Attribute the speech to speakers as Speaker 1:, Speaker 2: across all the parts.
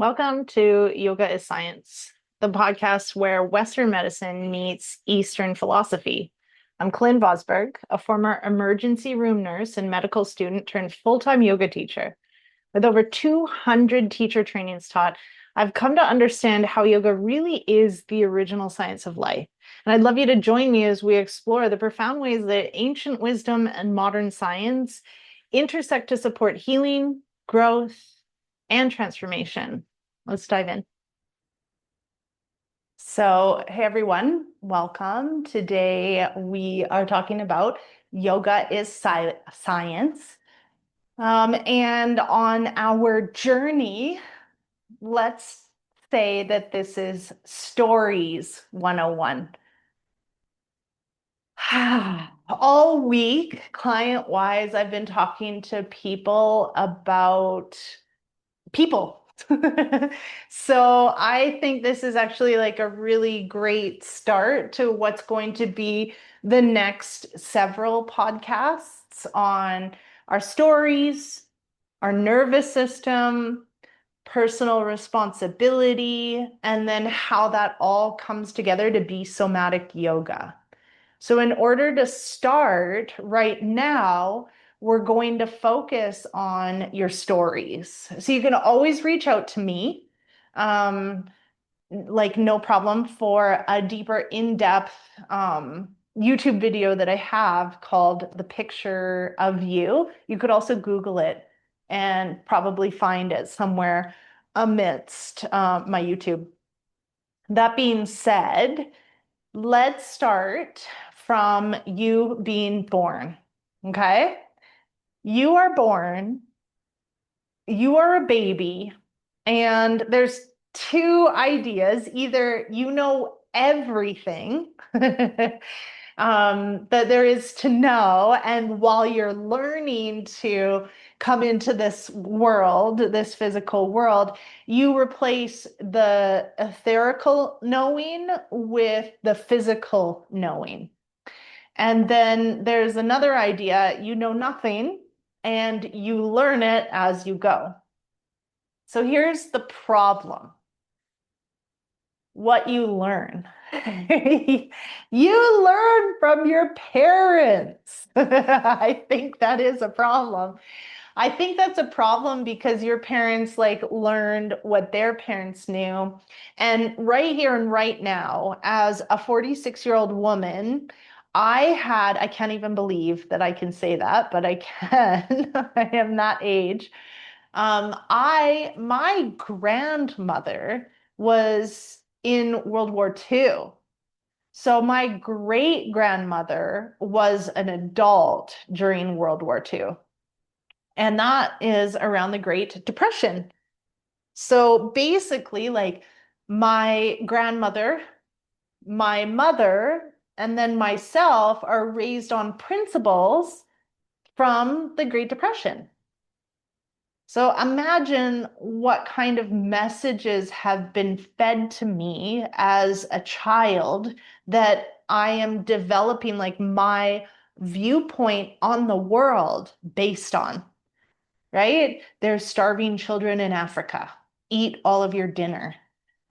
Speaker 1: Welcome to Yoga is Science, the podcast where Western medicine meets Eastern philosophy. I'm Colynn Vosburgh, a former emergency room nurse and medical student turned full-time yoga teacher. With over 200 teacher trainings taught, I've come to understand how yoga really is the original science of life. And I'd love you to join me as we explore the profound ways that ancient wisdom and modern science intersect to support healing, growth, and transformation. Let's dive in. So, hey everyone, welcome. Today we are talking about yoga is science. And on our journey, let's say that this is Stories 101. All week, client-wise, I've been talking to people about people. So I think this is actually like a really great start to what's going to be the next several podcasts on our stories, our nervous system, personal responsibility, and then how that all comes together to be somatic yoga. So in order to start right now, we're going to focus on your stories. So you can always reach out to me, like no problem, for a deeper in-depth YouTube video that I have called The Picture of You. You could also Google it and probably find it somewhere amidst my YouTube. That being said, let's start from you being born, okay? You are born, you are a baby, and there's two ideas. Either you know everything that there is to know, and while you're learning to come into this world, this physical world, you replace the etherical knowing with the physical knowing. And then there's another idea, you know nothing and you learn it as you go. So here's the problem. What you learn. You learn from your parents. I think that is a problem. I think that's a problem because your parents like learned what their parents knew. And right here and right now, as a 46-year-old woman, I can't even believe that I can say that, but I can. I am that age. My grandmother was in World War II. So my great grandmother was an adult during World War II. And that is around the Great Depression. So basically, like my grandmother, my mother, and then myself are raised on principles from the Great Depression. So imagine what kind of messages have been fed to me as a child that I am developing like my viewpoint on the world based on, right? There's starving children in Africa. Eat all of your dinner.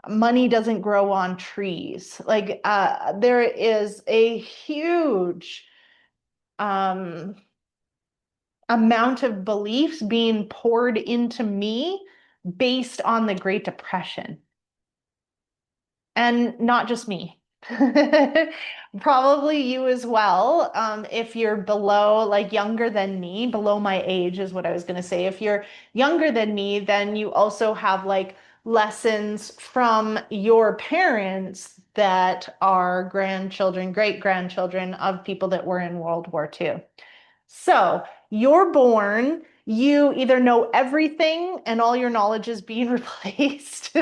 Speaker 1: Money doesn't grow on trees. Like there is a huge um, amount of beliefs being poured into me based on the Great Depression. And not just me. Probably you as well. If you're below, like younger than me, below my age is what I was going to say. If you're younger than me, then you also have like lessons from your parents that are grandchildren, great grandchildren of people that were in World War II. So you're born, you either know everything and all your knowledge is being replaced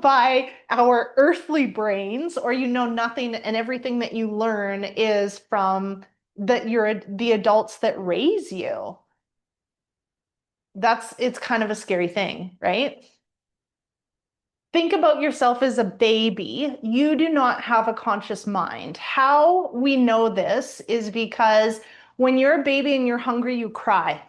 Speaker 1: by our earthly brains, or you know nothing and everything that you learn is from the adults that raise you. It's kind of a scary thing, right? Think about yourself as a baby. You do not have a conscious mind. How we know this is because when you're a baby and you're hungry, you cry.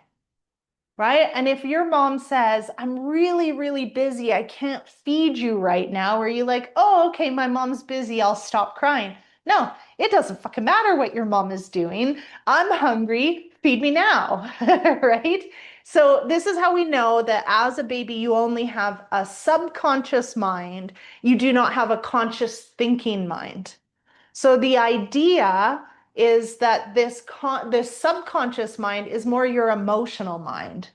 Speaker 1: right? And if your mom says, I'm really, really busy, I can't feed you right now, are you like, oh, okay, my mom's busy, I'll stop crying? No, it doesn't fucking matter what your mom is doing. I'm hungry, feed me now, right? So this is how we know that as a baby, you only have a subconscious mind. You do not have a conscious thinking mind. So the idea is that this subconscious mind is more your emotional mind.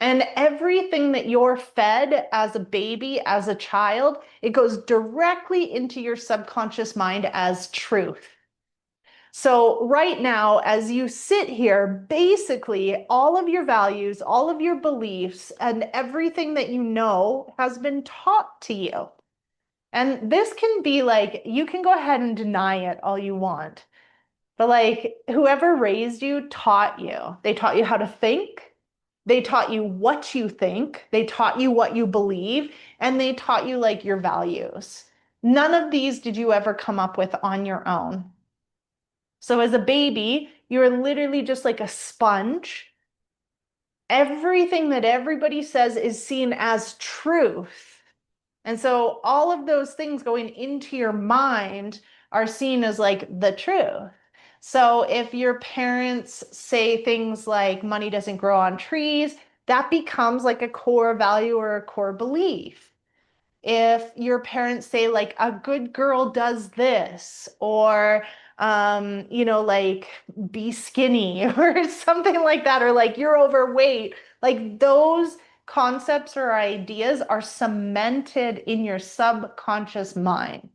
Speaker 1: And everything that you're fed as a baby, as a child, it goes directly into your subconscious mind as truth. So right now, as you sit here, basically all of your values, all of your beliefs, and everything that you know has been taught to you. And this can be like, you can go ahead and deny it all you want. But like whoever raised you taught you. They taught you how to think. They taught you what you think. They taught you what you believe. And they taught you like your values. None of these did you ever come up with on your own. So as a baby, you're literally just like a sponge. Everything that everybody says is seen as truth. And so all of those things going into your mind are seen as like the truth. So if your parents say things like money doesn't grow on trees, that becomes like a core value or a core belief. If your parents say like a good girl does this, or like be skinny or something like that, or like you're overweight, like those concepts or ideas are cemented in your subconscious mind.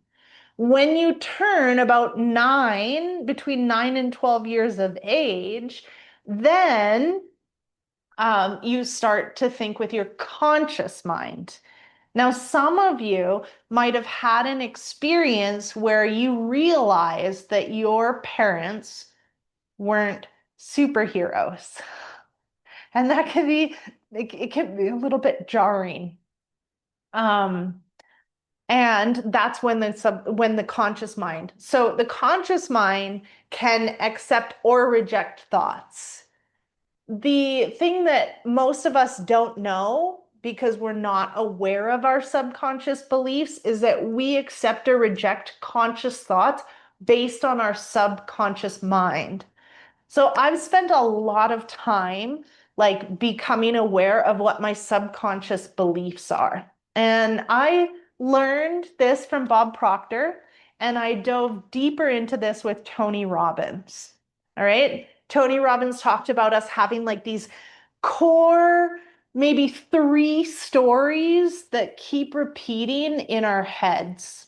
Speaker 1: When you turn about between 9 and 12 years of age, then you start to think with your conscious mind. Now, some of you might have had an experience where you realized that your parents weren't superheroes. And that can be, it can be a little bit jarring. Um, and that's when the conscious mind. So the conscious mind can accept or reject thoughts. The thing that most of us don't know because we're not aware of our subconscious beliefs is that we accept or reject conscious thoughts based on our subconscious mind. So I've spent a lot of time like becoming aware of what my subconscious beliefs are. And I learned this from Bob Proctor, and I dove deeper into this with Tony Robbins. All right. Tony Robbins talked about us having like these core, maybe 3 stories that keep repeating in our heads.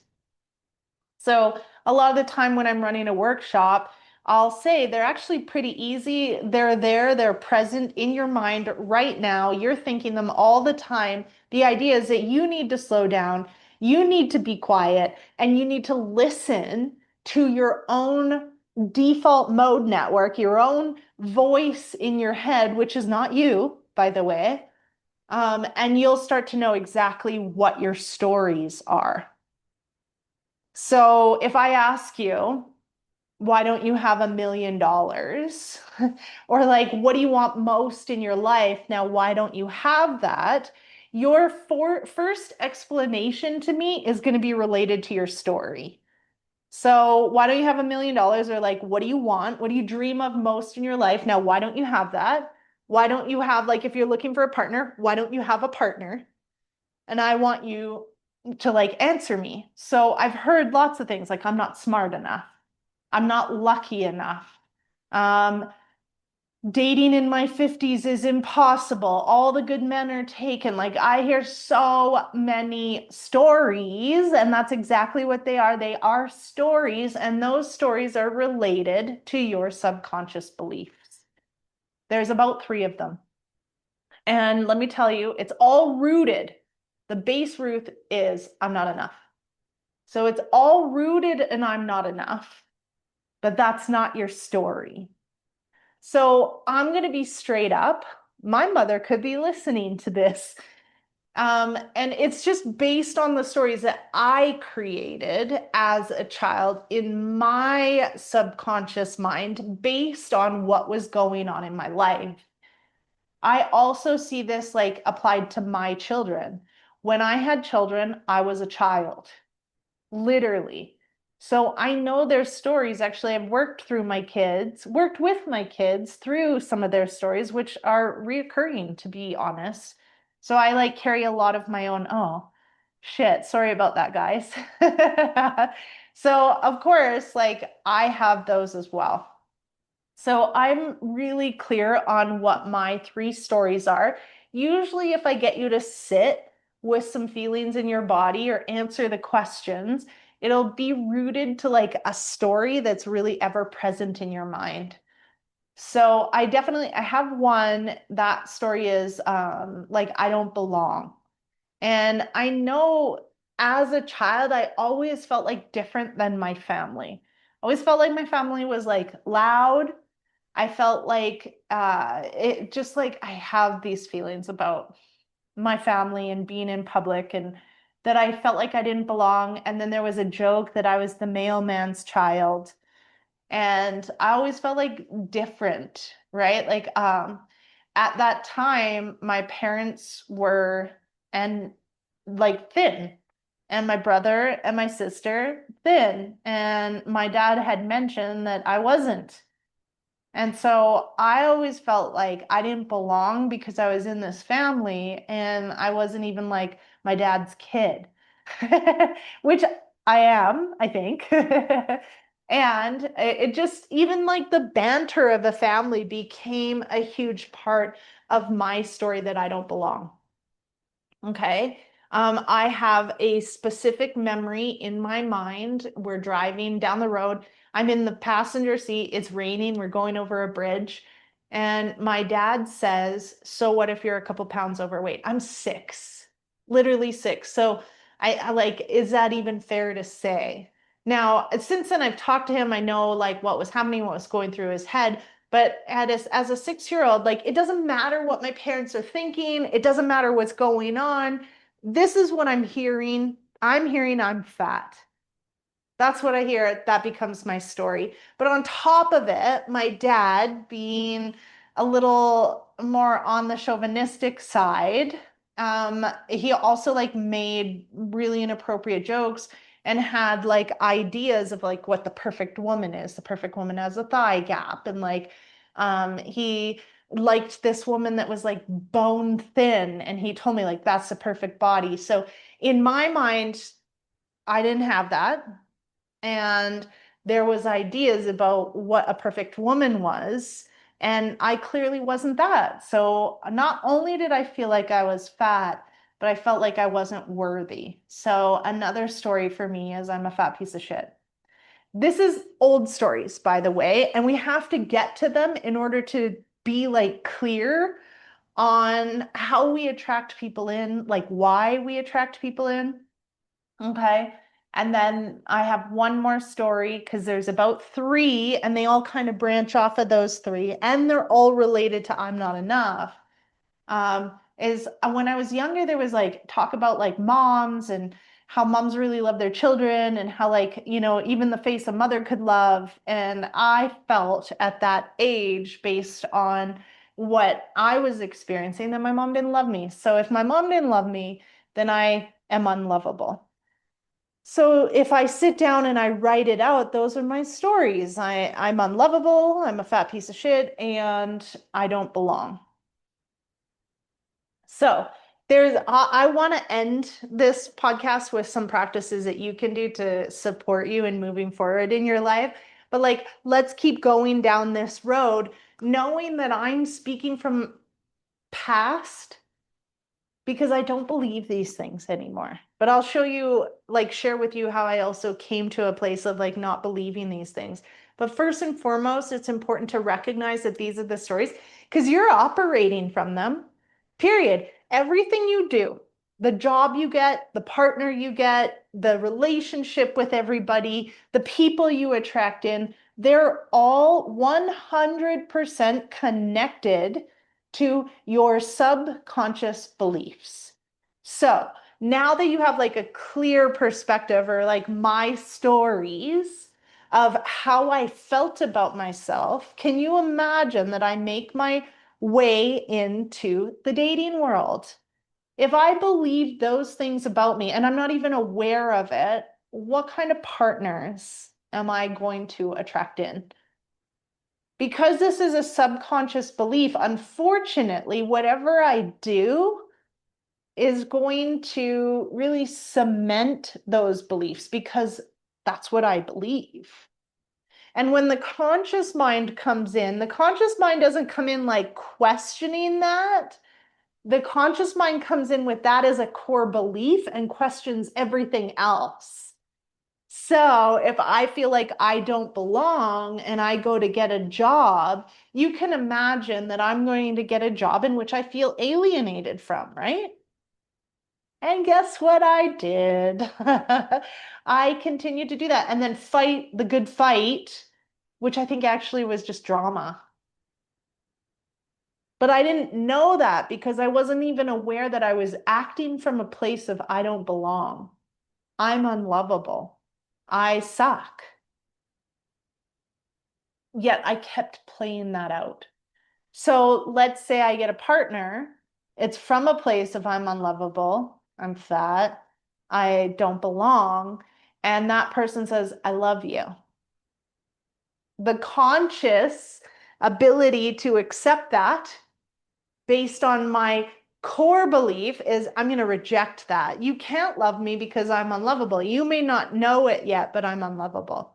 Speaker 1: So a lot of the time when I'm running a workshop, I'll say they're actually pretty easy. They're there, they're present in your mind right now. You're thinking them all the time. The idea is that you need to slow down, you need to be quiet, and you need to listen to your own default mode network, your own voice in your head, which is not you, by the way. And you'll start to know exactly what your stories are. So if I ask you, why don't you have $1 million? Or like, what do you want most in your life? Now, why don't you have that? Your first explanation to me is going to be related to your story. So why don't you have $1 million? Or like, what do you want? What do you dream of most in your life? Now, why don't you have that? Why don't you have, like, if you're looking for a partner, why don't you have a partner? And I want you to like answer me. So I've heard lots of things like, I'm not smart enough. I'm not lucky enough. Um, Dating in my 50s is impossible. All the good men are taken. Like I hear so many stories, and that's exactly what they are. They are stories, and those stories are related to your subconscious beliefs. There's about 3 of them. And let me tell you, it's all rooted. The base root is I'm not enough. So it's all rooted in I'm not enough, but that's not your story. So I'm going to be straight up. My mother could be listening to this. And it's just based on the stories that I created as a child in my subconscious mind, based on what was going on in my life. I also see this like applied to my children. When I had children, I was a child, literally. So I know their stories. Actually, I've worked with my kids through some of their stories, which are reoccurring, to be honest. So I like carry a lot of my own, oh, shit, sorry about that, guys. So of course, like I have those as well. So I'm really clear on what my three stories are. Usually, if I get you to sit with some feelings in your body or answer the questions, it'll be rooted to like a story that's really ever present in your mind. So I have one. That story is like I don't belong. And I know as a child, I always felt like different than my family. Always felt like my family was like loud. I felt like it just like I have these feelings about my family and being in public and that I felt like I didn't belong. And then there was a joke that I was the mailman's child. And I always felt like different, right? Like at that time, my parents were and like thin. And my brother and my sister thin. And my dad had mentioned that I wasn't. And so I always felt like I didn't belong because I was in this family and I wasn't even like my dad's kid, which I am, I think. And it just, even like the banter of the family became a huge part of my story that I don't belong. Okay. I have a specific memory in my mind. We're driving down the road. I'm in the passenger seat. It's raining. We're going over a bridge. And my dad says, so what if you're a couple pounds overweight? I'm 6, literally 6. So I like, is that even fair to say? Now, since then I've talked to him, I know like what was happening, what was going through his head. But as a 6-year-old, like it doesn't matter what my parents are thinking. It doesn't matter what's going on. This is what I'm hearing. I'm hearing I'm fat. That's what I hear. That becomes my story. But on top of it, my dad being a little more on the chauvinistic side, he also like made really inappropriate jokes and had like ideas of like what the perfect woman is. The perfect woman has a thigh gap. And like he liked this woman that was like bone thin. And he told me like that's the perfect body. So in my mind, I didn't have that and there was ideas about what a perfect woman was and I clearly wasn't that. So not only did I feel like I was fat, but I felt like I wasn't worthy. So another story for me is I'm a fat piece of shit. This is old stories, by the way, and we have to get to them in order to be like clear on how we attract people in, like why we attract people in. Okay. And then I have one more story because there's about three, and they all kind of branch off of those three, and they're all related to I'm not enough. Is when I was younger, there was like talk about like moms and how moms really love their children and how like, even the face a mother could love. And I felt at that age, based on what I was experiencing, that my mom didn't love me. So if my mom didn't love me, then I am unlovable. So if I sit down and I write it out, those are my stories. I'm unlovable, I'm a fat piece of shit, and I don't belong. So I want to end this podcast with some practices that you can do to support you in moving forward in your life. But like, let's keep going down this road, knowing that I'm speaking from past because I don't believe these things anymore. But I'll show you, like, share with you how I also came to a place of like not believing these things. But first and foremost, it's important to recognize that these are the stories because you're operating from them, period. Everything you do, the job you get, the partner you get, the relationship with everybody, the people you attract in, they're all 100% connected to your subconscious beliefs. So now that you have like a clear perspective or like my stories of how I felt about myself, can you imagine that I make my way into the dating world. If I believe those things about me and I'm not even aware of it, what kind of partners am I going to attract in? Because this is a subconscious belief, unfortunately, whatever I do is going to really cement those beliefs because that's what I believe. And when the conscious mind comes in, the conscious mind doesn't come in like questioning that. The conscious mind comes in with that as a core belief and questions everything else. So if I feel like I don't belong and I go to get a job, you can imagine that I'm going to get a job in which I feel alienated from, right? And guess what I did? I continued to do that and then fight the good fight, which I think actually was just drama. But I didn't know that because I wasn't even aware that I was acting from a place of I don't belong. I'm unlovable. I suck. Yet I kept playing that out. So let's say I get a partner. It's from a place of I'm unlovable, I'm fat, I don't belong. And that person says, I love you. The conscious ability to accept that based on my core belief is I'm going to reject that. You can't love me because I'm unlovable. You may not know it yet, but I'm unlovable.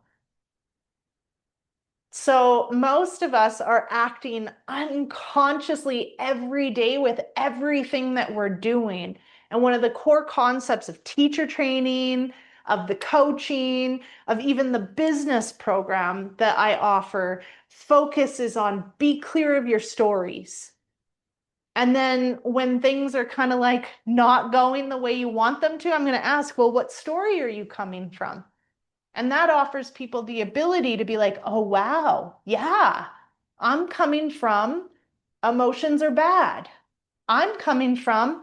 Speaker 1: So most of us are acting unconsciously every day with everything that we're doing. And one of the core concepts of teacher training, of the coaching, of even the business program that I offer focuses on be clear of your stories. And then when things are kind of like not going the way you want them to, I'm going to ask, well, what story are you coming from? And that offers people the ability to be like, oh, wow, yeah, I'm coming from emotions are bad. I'm coming from,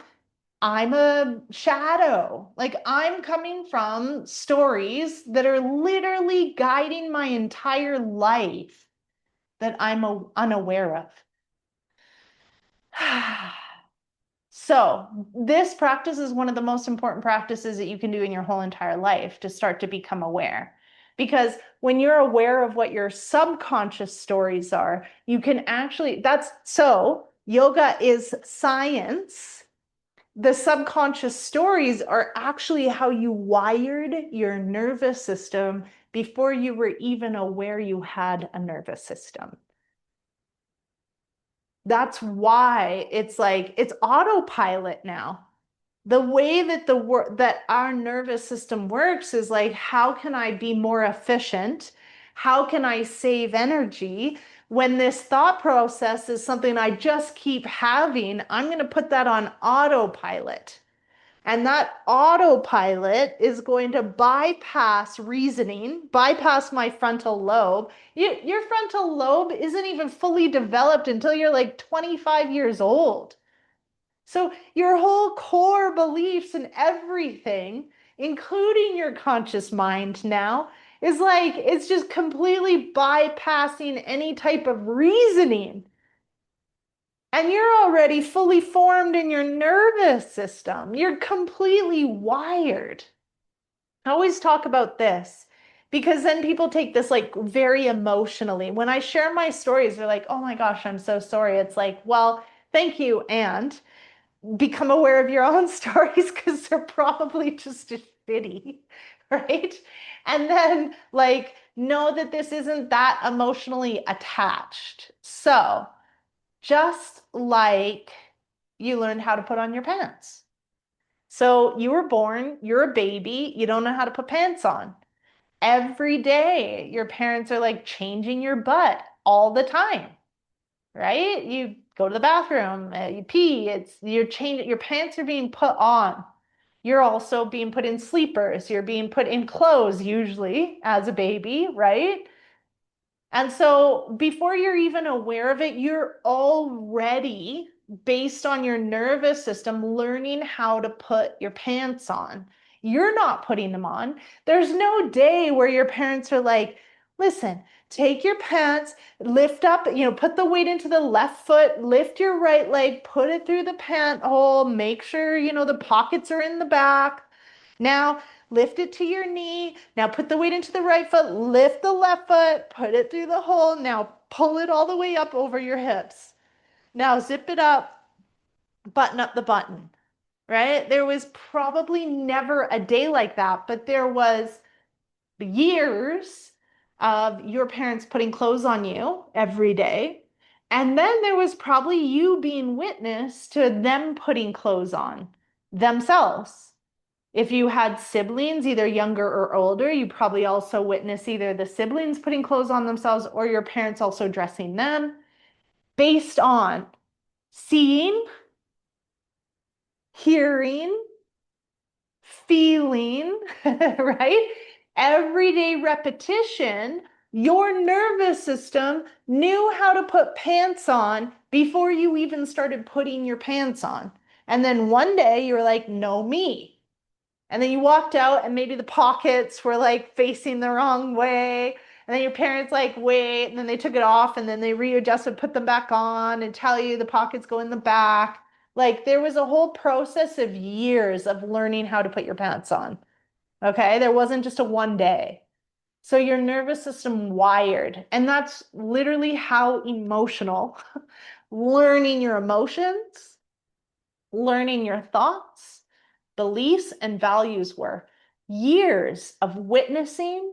Speaker 1: I'm a shadow. Like I'm coming from stories that are literally guiding my entire life that I'm unaware of. So this practice is one of the most important practices that you can do in your whole entire life to start to become aware. Because when you're aware of what your subconscious stories are, you can actually, so yoga is science. The subconscious stories are actually how you wired your nervous system before you were even aware you had a nervous system. That's why it's like it's autopilot now. The way that that our nervous system works is like, how can I be more efficient? How can I save energy? When this thought process is something I just keep having, I'm going to put that on autopilot. And that autopilot is going to bypass reasoning, bypass my frontal lobe. Your frontal lobe isn't even fully developed until you're like 25 years old. So your whole core beliefs and everything, including your conscious mind now, is like it's just completely bypassing any type of reasoning. And you're already fully formed in your nervous system. You're completely wired. I always talk about this because then people take this like very emotionally. When I share my stories, they're like, oh my gosh, I'm so sorry. It's like, well, thank you. And become aware of your own stories because they're probably just as shitty, right? And then like know that this isn't that emotionally attached. So just like you learned how to put on your pants. So you were born, you're a baby, you don't know how to put pants on. Every day, your parents are like changing your butt all the time, right? You go to the bathroom, you pee, you're changing, your pants are being put on. You're also being put in sleepers, you're being put in clothes usually as a baby, right? And so before you're even aware of it, you're already, based on your nervous system, learning how to put your pants on. You're not putting them on. There's no day where your parents are like, listen, take your pants, lift up, put the weight into the left foot, lift your right leg, put it through the pant hole, make sure, the pockets are in the back. Now lift it to your knee. Now put the weight into the right foot, lift the left foot, put it through the hole. Now pull it all the way up over your hips. Now zip it up, button up the button, right? There was probably never a day like that, but there was years of your parents putting clothes on you every day. And then there was probably you being witness to them putting clothes on themselves. If you had siblings, either younger or older, you probably also witnessed either the siblings putting clothes on themselves or your parents also dressing them based on seeing, hearing, feeling, right? Everyday repetition, your nervous system knew how to put pants on before you even started putting your pants on. And then one day you were like, no, me. And then you walked out and maybe the pockets were like facing the wrong way. And then your parents like, wait, and then they took it off and then they readjusted, put them back on and tell you the pockets go in the back. Like there was a whole process of years of learning how to put your pants on. Okay. There wasn't just a one day. So your nervous system wired, and that's literally how emotional learning your emotions, learning your thoughts, beliefs, and values were. Years of witnessing,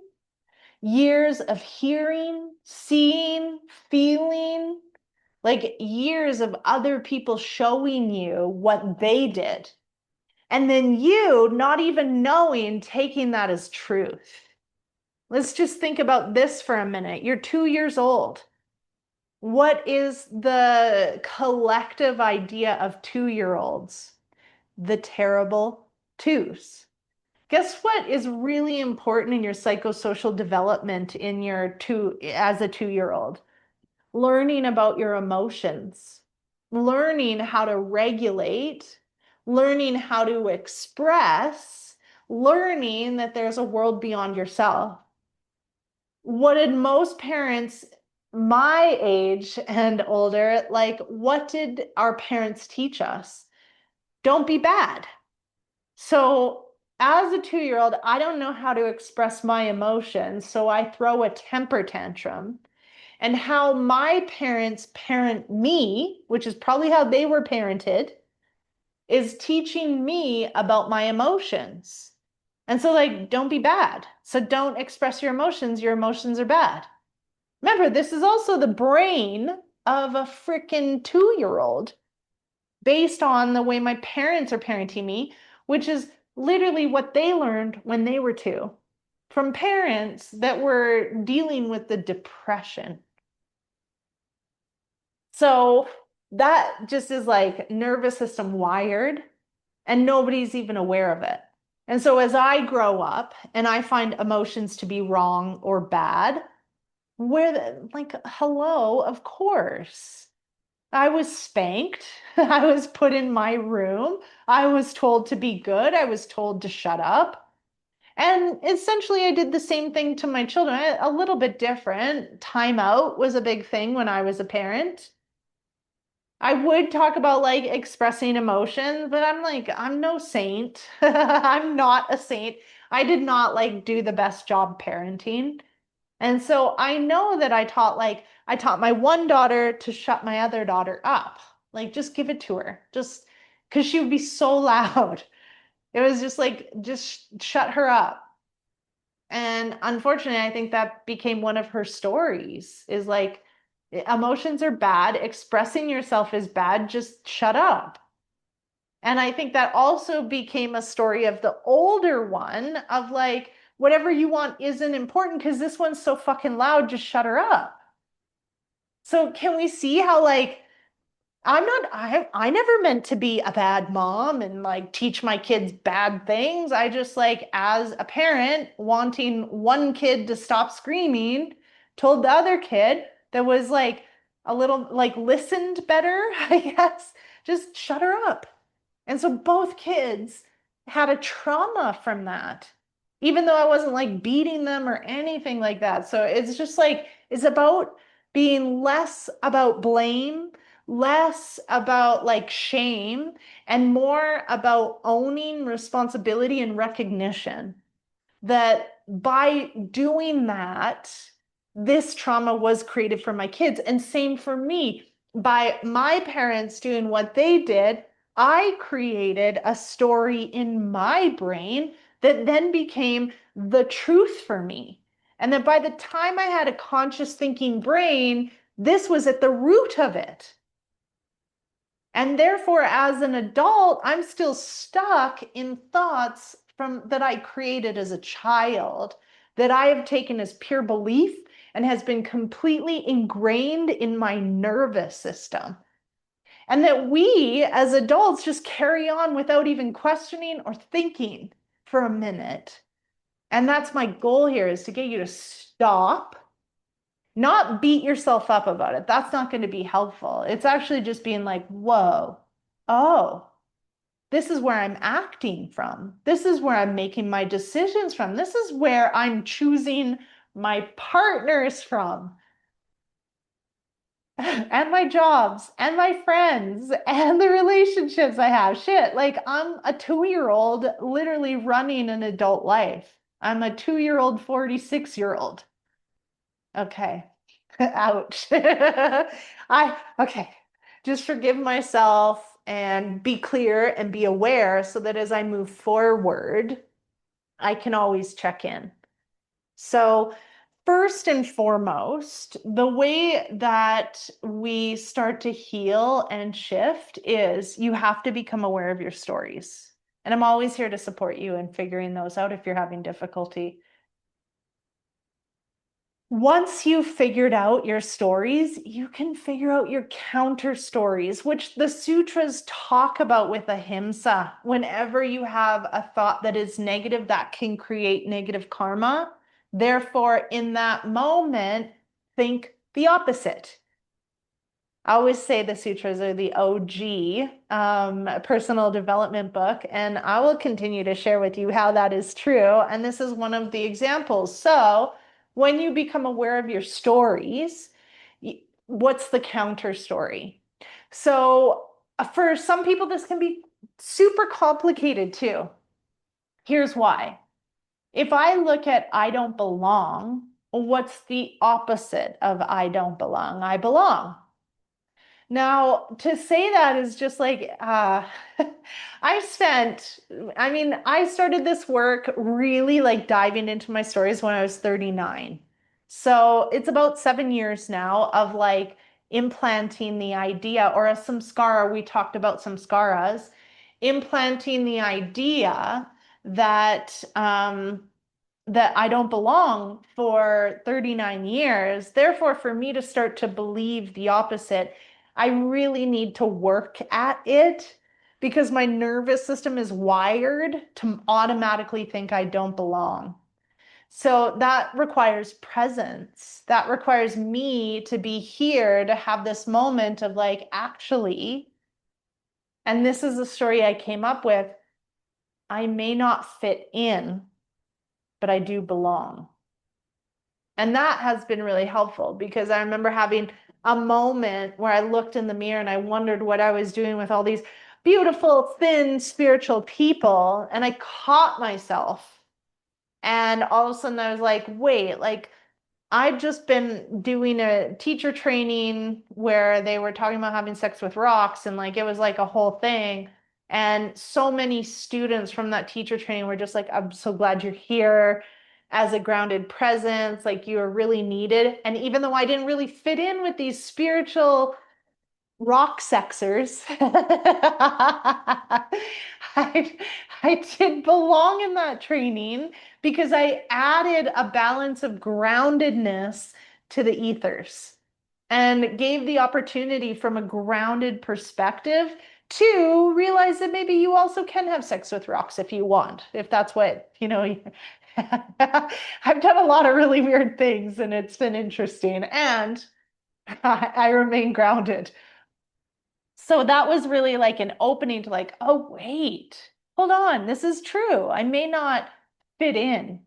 Speaker 1: years of hearing, seeing, feeling, like years of other people showing you what they did. And then you not even knowing, taking that as truth. Let's just think about this for a minute. You're 2 years old. What is the collective idea of 2-year-olds? The terrible twos. Guess what is really important in your psychosocial development as a 2-year-old? Learning about your emotions, learning how to regulate, learning how to express, learning that there's a world beyond yourself. What did most parents my age and older, like, what did our parents teach us? Don't be bad. So as a 2-year-old, I don't know how to express my emotions, so I throw a temper tantrum. And how my parents parent me, which is probably how they were parented, is teaching me about my emotions. And so, like, don't be bad. So don't express your emotions. Your emotions are bad. Remember, this is also the brain of a freaking 2-year-old based on the way my parents are parenting me, which is literally what they learned when they were 2 from parents that were dealing with the depression. So that just is like nervous system wired, and nobody's even aware of it. And so as I grow up and I find emotions to be wrong or bad, like, hello, of course. I was spanked. I was put in my room. I was told to be good. I was told to shut up. And essentially, I did the same thing to my children, a little bit different. Timeout was a big thing when I was a parent. I would talk about like expressing emotions, but I'm like, I'm no saint. I'm not a saint. I did not like do the best job parenting. And so I know that I taught my one daughter to shut my other daughter up. Like just give it to her. Just because she would be so loud. It was just like, just shut her up. And unfortunately, I think that became one of her stories is like, emotions are bad, expressing yourself is bad, just shut up. And I think that also became a story of the older one of like, whatever you want isn't important because this one's so fucking loud, just shut her up. So can we see how like I never meant to be a bad mom and like teach my kids bad things. I just like as a parent wanting one kid to stop screaming, told the other kid that was like a little like listened better, I guess, just shut her up. And so both kids had a trauma from that. even though I wasn't like beating them or anything like that. So it's just like, it's about being less about blame, less about like shame, and more about owning responsibility and recognition that by doing that, this trauma was created for my kids. And same for me. By my parents doing what they did, I created a story in my brain that then became the truth for me. And then by the time I had a conscious thinking brain, this was at the root of it. And therefore, as an adult, I'm still stuck in thoughts from that I created as a child that I have taken as pure belief and has been completely ingrained in my nervous system. And that we as adults just carry on without even questioning or thinking for a minute. And that's my goal here, is to get you to stop, not beat yourself up about it. That's not going to be helpful. It's actually just being like, whoa, oh, this is where I'm acting from. This is where I'm making my decisions from. This is where I'm choosing my partners from, and my jobs, and my friends, and the relationships I have. Shit, like I'm a 2-year-old literally running an adult life. I'm a 2-year-old, 46-year-old. Okay. Ouch. Okay. Just forgive myself and be clear and be aware so that as I move forward, I can always check in. So, first and foremost, the way that we start to heal and shift is you have to become aware of your stories. And I'm always here to support you in figuring those out if you're having difficulty. Once you've figured out your stories, you can figure out your counter stories, which the sutras talk about with ahimsa. Whenever you have a thought that is negative, that can create negative karma. Therefore, in that moment, think the opposite. I always say the sutras are the OG personal development book, and I will continue to share with you how that is true. And this is one of the examples. So, when you become aware of your stories, what's the counter story? So, for some people, this can be super complicated too. Here's why. If I look at I don't belong, what's the opposite of I don't belong? I belong. Now, to say that is just like, I spent, I mean, I started this work really like diving into my stories when I was 39. So it's about 7 years now of like implanting the idea, or a samskara, we talked about samskaras, implanting the idea that, that I don't belong for 39 years. Therefore, for me to start to believe the opposite, I really need to work at it because my nervous system is wired to automatically think I don't belong. So that requires presence. That requires me to be here to have this moment of like, actually, and this is the story I came up with, I may not fit in, but I do belong. And that has been really helpful because I remember having a moment where I looked in the mirror and I wondered what I was doing with all these beautiful, thin, spiritual people. And I caught myself. And all of a sudden I was like, wait, like I've just been doing a teacher training where they were talking about having sex with rocks, and like it was like a whole thing. And so many students from that teacher training were just like, I'm so glad you're here as a grounded presence. Like you are really needed. And even though I didn't really fit in with these spiritual rock sexers, I, I did belong in that training because I added a balance of groundedness to the ethers and gave the opportunity from a grounded perspective to realize that maybe you also can have sex with rocks if you want, if that's what, I've done a lot of really weird things and it's been interesting, and I remain grounded. So that was really like an opening to like, oh, wait, hold on, this is true. I may not fit in,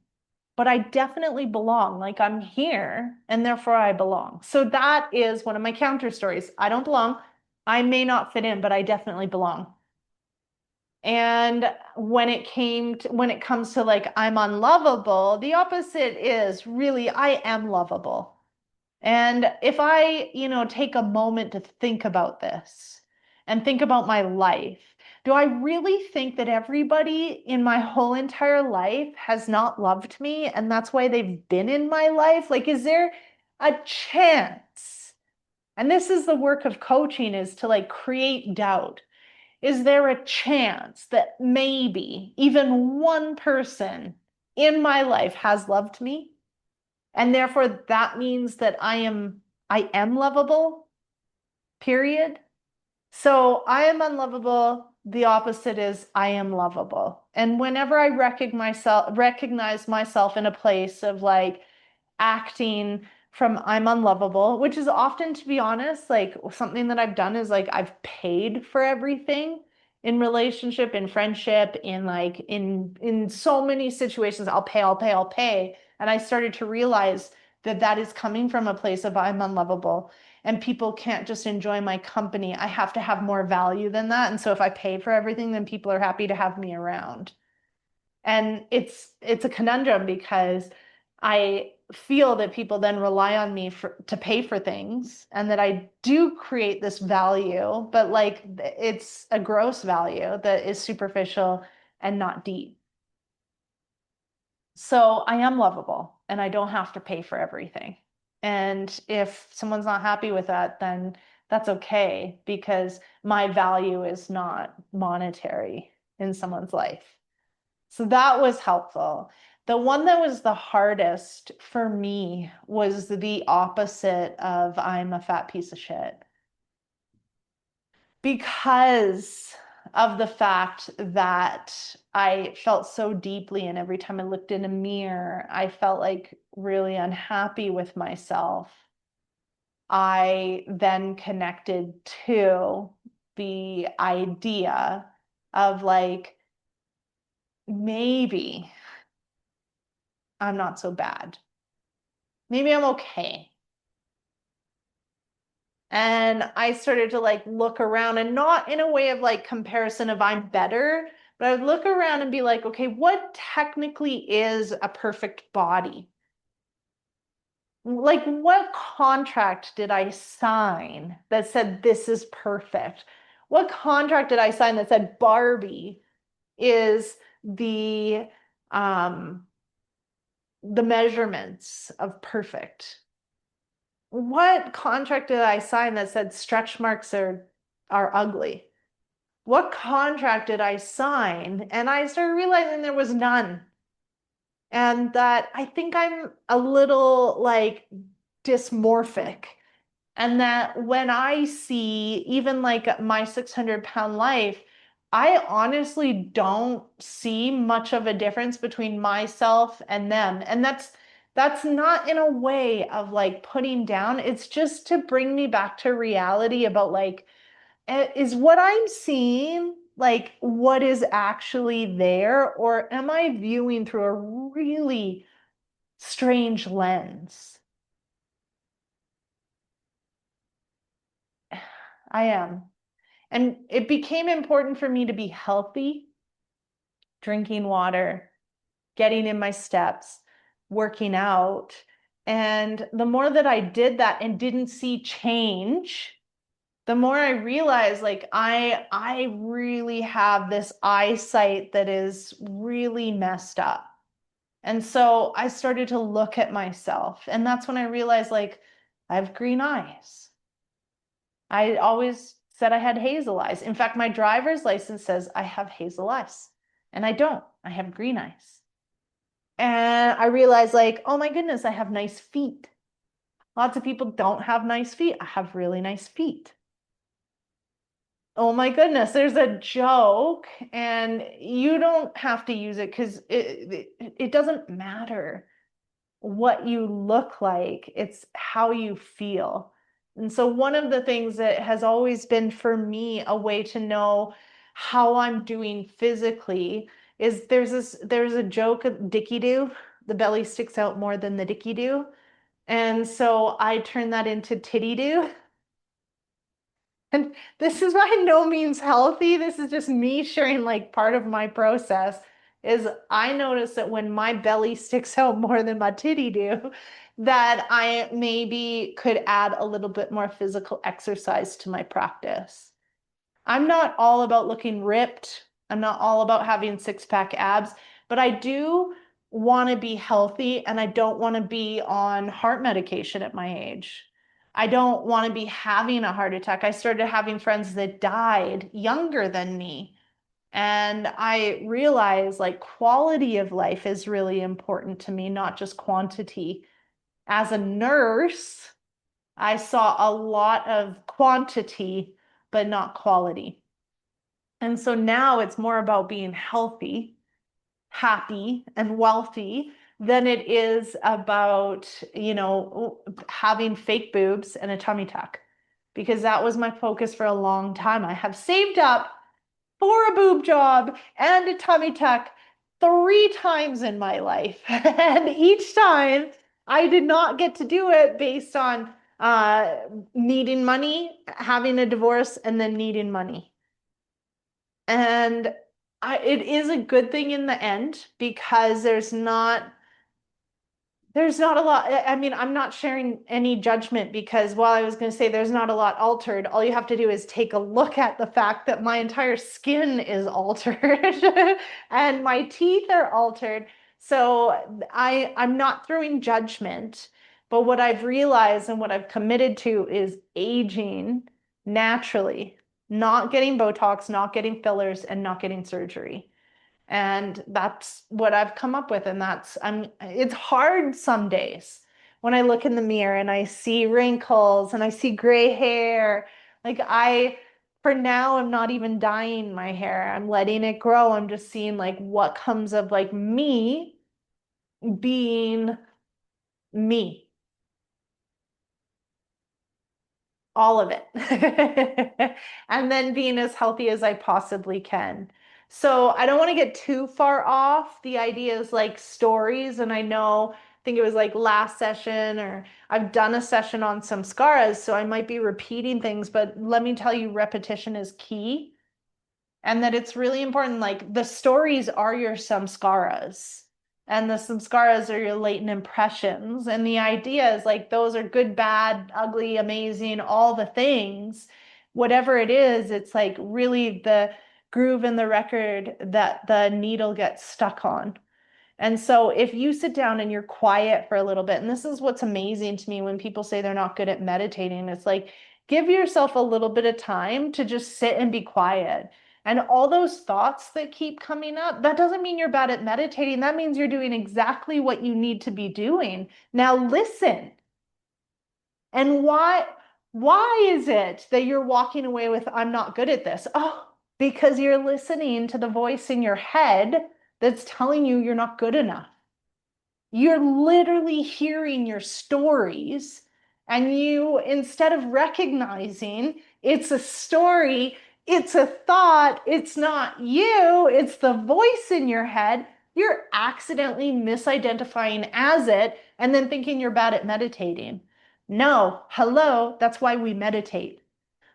Speaker 1: but I definitely belong. Like I'm here and therefore I belong. So that is one of my counter stories. I don't belong. I may not fit in, but I definitely belong. And when it comes to like I'm unlovable, the opposite is really I am lovable. And if I, take a moment to think about this and think about my life, do I really think that everybody in my whole entire life has not loved me and that's why they've been in my life? Like, is there a chance? And this is the work of coaching, is to like create doubt. Is there a chance that maybe even one person in my life has loved me? And therefore that means that I am lovable, period. So I am unlovable. The opposite is I am lovable. And whenever I recognize myself in a place of like acting from I'm unlovable, which is often, to be honest, like something that I've done is like I've paid for everything in relationship, in friendship, in so many situations. I'll pay. And I started to realize that that is coming from a place of I'm unlovable and people can't just enjoy my company. I have to have more value than that. And so if I pay for everything, then people are happy to have me around. And it's a conundrum because I feel that people then rely on me to pay for things and that I do create this value, but like it's a gross value that is superficial and not deep. So I am lovable and I don't have to pay for everything. And if someone's not happy with that, then that's okay because my value is not monetary in someone's life. So that was helpful. The one that was the hardest for me was the opposite of I'm a fat piece of shit. Because of the fact that I felt so deeply, and every time I looked in a mirror, I felt like really unhappy with myself. I then connected to the idea of like, maybe I'm not so bad. Maybe I'm okay. And I started to like look around, and not in a way of like comparison of I'm better, but I would look around and be like, okay, what technically is a perfect body? Like, what contract did I sign that said this is perfect? What contract did I sign that said Barbie is um the measurements of perfect? What contract did I sign that said stretch marks are ugly? What contract did I sign? And I started realizing there was none. And that I think I'm a little like dysmorphic. And that when I see even like my 600-pound life, I honestly don't see much of a difference between myself and them. And that's not in a way of like putting down. It's just to bring me back to reality about like, is what I'm seeing like what is actually there, or am I viewing through a really strange lens? I am. And it became important for me to be healthy, drinking water, getting in my steps, working out. And the more that I did that and didn't see change, the more I realized like I really have this eyesight that is really messed up. And so I started to look at myself, and that's when I realized like I have green eyes. I always said I had hazel eyes. In fact, my driver's license says I have hazel eyes, and I don't. I have green eyes. And I realized like, oh my goodness, I have nice feet. Lots of people don't have nice feet. I have really nice feet. Oh my goodness, there's a joke, and you don't have to use it because it doesn't matter what you look like, it's how you feel. And so one of the things that has always been for me a way to know how I'm doing physically is there's a joke, dicky do, the belly sticks out more than the dicky do. And so I turn that into titty do. And this is by no means healthy. This is just me sharing like part of my process is I notice that when my belly sticks out more than my titty do, that I maybe could add a little bit more physical exercise to my practice. I'm not all about looking ripped. I'm not all about having six-pack abs, but I do want to be healthy and I don't want to be on heart medication at my age. I don't want to be having a heart attack. I started having friends that died younger than me. And I realized like quality of life is really important to me, not just quantity. As a nurse, I saw a lot of quantity, but not quality. And so now it's more about being healthy, happy, and wealthy than it is about, having fake boobs and a tummy tuck. Because that was my focus for a long time. I have saved up for a boob job and a tummy tuck 3 times in my life. And each time I did not get to do it based on needing money, having a divorce, and then needing money. And it is a good thing in the end because there's not a lot. I mean, I'm not sharing any judgment because while I was going to say there's not a lot altered, all you have to do is take a look at the fact that my entire skin is altered and my teeth are altered. So I'm not throwing judgment, but what I've realized and what I've committed to is aging naturally, not getting Botox, not getting fillers, and not getting surgery. And that's what I've come up with. And it's hard some days when I look in the mirror and I see wrinkles and I see gray hair. Like for now, I'm not even dyeing my hair. I'm letting it grow. I'm just seeing like what comes of like me being me. All of it. And then being as healthy as I possibly can. So I don't want to get too far off. The idea is like stories. And I think it was like last session, or I've done a session on Samskaras. So I might be repeating things, but let me tell you, repetition is key and that it's really important. Like the stories are your samskaras, and the samskaras are your latent impressions. And the idea is like those are good, bad, ugly, amazing, all the things. Whatever it is, it's like really the groove in the record that the needle gets stuck on. And so if you sit down and you're quiet for a little bit, and this is what's amazing to me when people say they're not good at meditating, it's like give yourself a little bit of time to just sit and be quiet. And all those thoughts that keep coming up, that doesn't mean you're bad at meditating. That means you're doing exactly what you need to be doing. Now listen. And why is it that you're walking away with, I'm not good at this? Oh, because you're listening to the voice in your head that's telling you you're not good enough. You're literally hearing your stories, and you, instead of recognizing it's a story, it's a thought, it's not you, it's the voice in your head, you're accidentally misidentifying as it and then thinking you're bad at meditating. No, hello, that's why we meditate,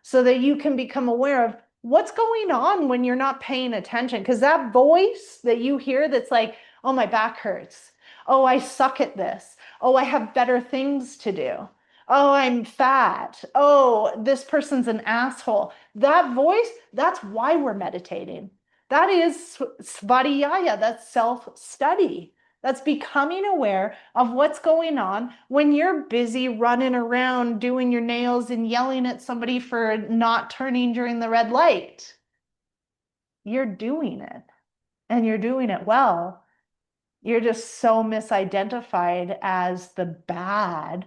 Speaker 1: so that you can become aware of what's going on when you're not paying attention. Because that voice that you hear that's like, oh, my back hurts. Oh, I suck at this. Oh, I have better things to do. Oh, I'm fat. Oh, this person's an asshole. That voice, that's why we're meditating. That is svadhyaya, that's self-study. That's becoming aware of what's going on when you're busy running around doing your nails and yelling at somebody for not turning during the red light. You're doing it and you're doing it well. You're just so misidentified as the bad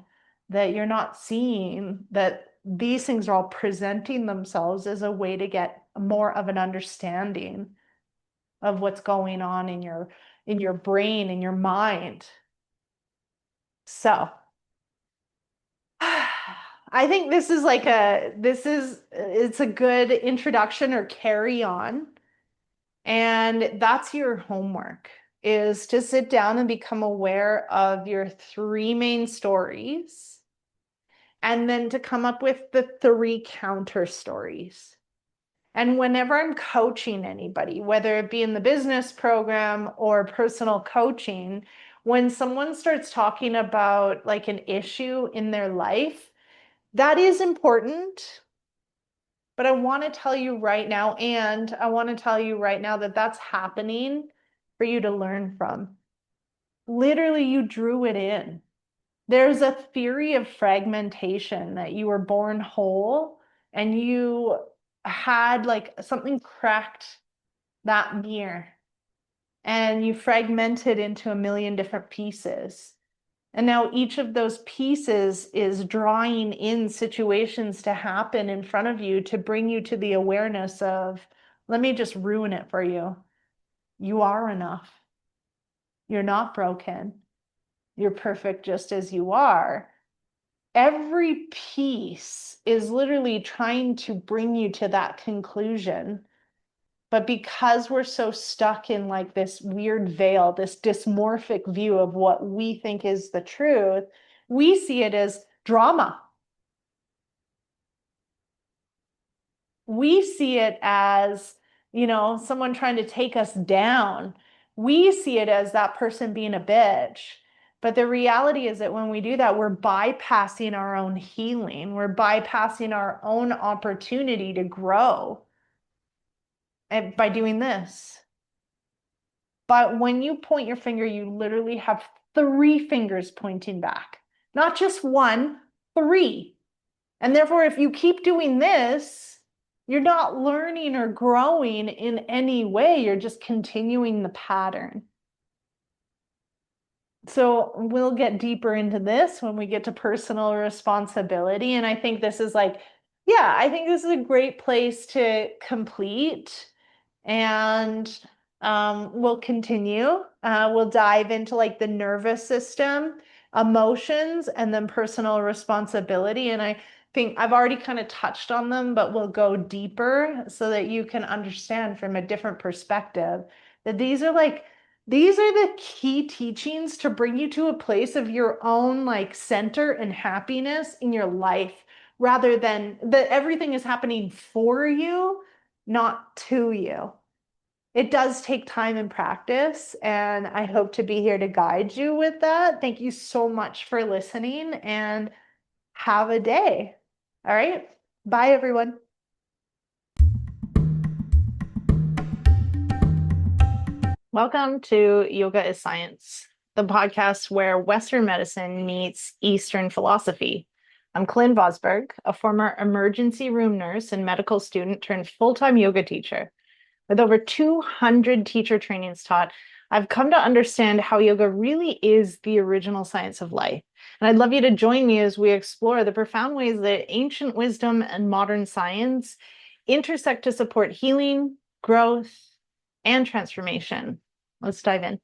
Speaker 1: that you're not seeing that these things are all presenting themselves as a way to get more of an understanding of what's going on in your brain, in your mind. So I think it's a good introduction or carry on And that's your homework, is to sit down and become aware of your three main stories, and then to come up with the three counter stories. And whenever I'm coaching anybody, whether it be in the business program or personal coaching, when someone starts talking about like an issue in their life, that is important. But I want to tell you right now, and I want to tell you right now that that's happening for you to learn from. Literally, you drew it in. There's a theory of fragmentation, that you were born whole and you had like something cracked that mirror and you fragmented into a million different pieces. And now each of those pieces is drawing in situations to happen in front of you to bring you to the awareness of, let me just ruin it for you. You are enough. You're not broken. You're perfect just as you are. Every piece is literally trying to bring you to that conclusion. But because we're so stuck in like this weird veil, this dysmorphic view of what we think is the truth, we see it as drama. We see it as, someone trying to take us down. We see it as that person being a bitch. But the reality is that when we do that, we're bypassing our own healing. We're bypassing our own opportunity to grow by doing this. But when you point your finger, you literally have three fingers pointing back, not just one, three. And therefore, if you keep doing this, you're not learning or growing in any way. You're just continuing the pattern. So we'll get deeper into this when we get to personal responsibility. And I think this is I think this is a great place to complete. And we'll continue. We'll dive into like the nervous system, emotions, and then personal responsibility. And I think I've already kind of touched on them, but we'll go deeper so that you can understand from a different perspective that these are the key teachings to bring you to a place of your own like center and happiness in your life, rather than that everything is happening for you, not to you. It does take time and practice, and I hope to be here to guide you with that. Thank you so much for listening, and have a day. All right. Bye, everyone. Welcome to Yoga is Science, the podcast where Western medicine meets Eastern philosophy. I'm Colynn Vosburgh, a former emergency room nurse and medical student turned full-time yoga teacher. With over 200 teacher trainings taught, I've come to understand how yoga really is the original science of life. And I'd love you to join me as we explore the profound ways that ancient wisdom and modern science intersect to support healing, growth, and transformation. Let's dive in.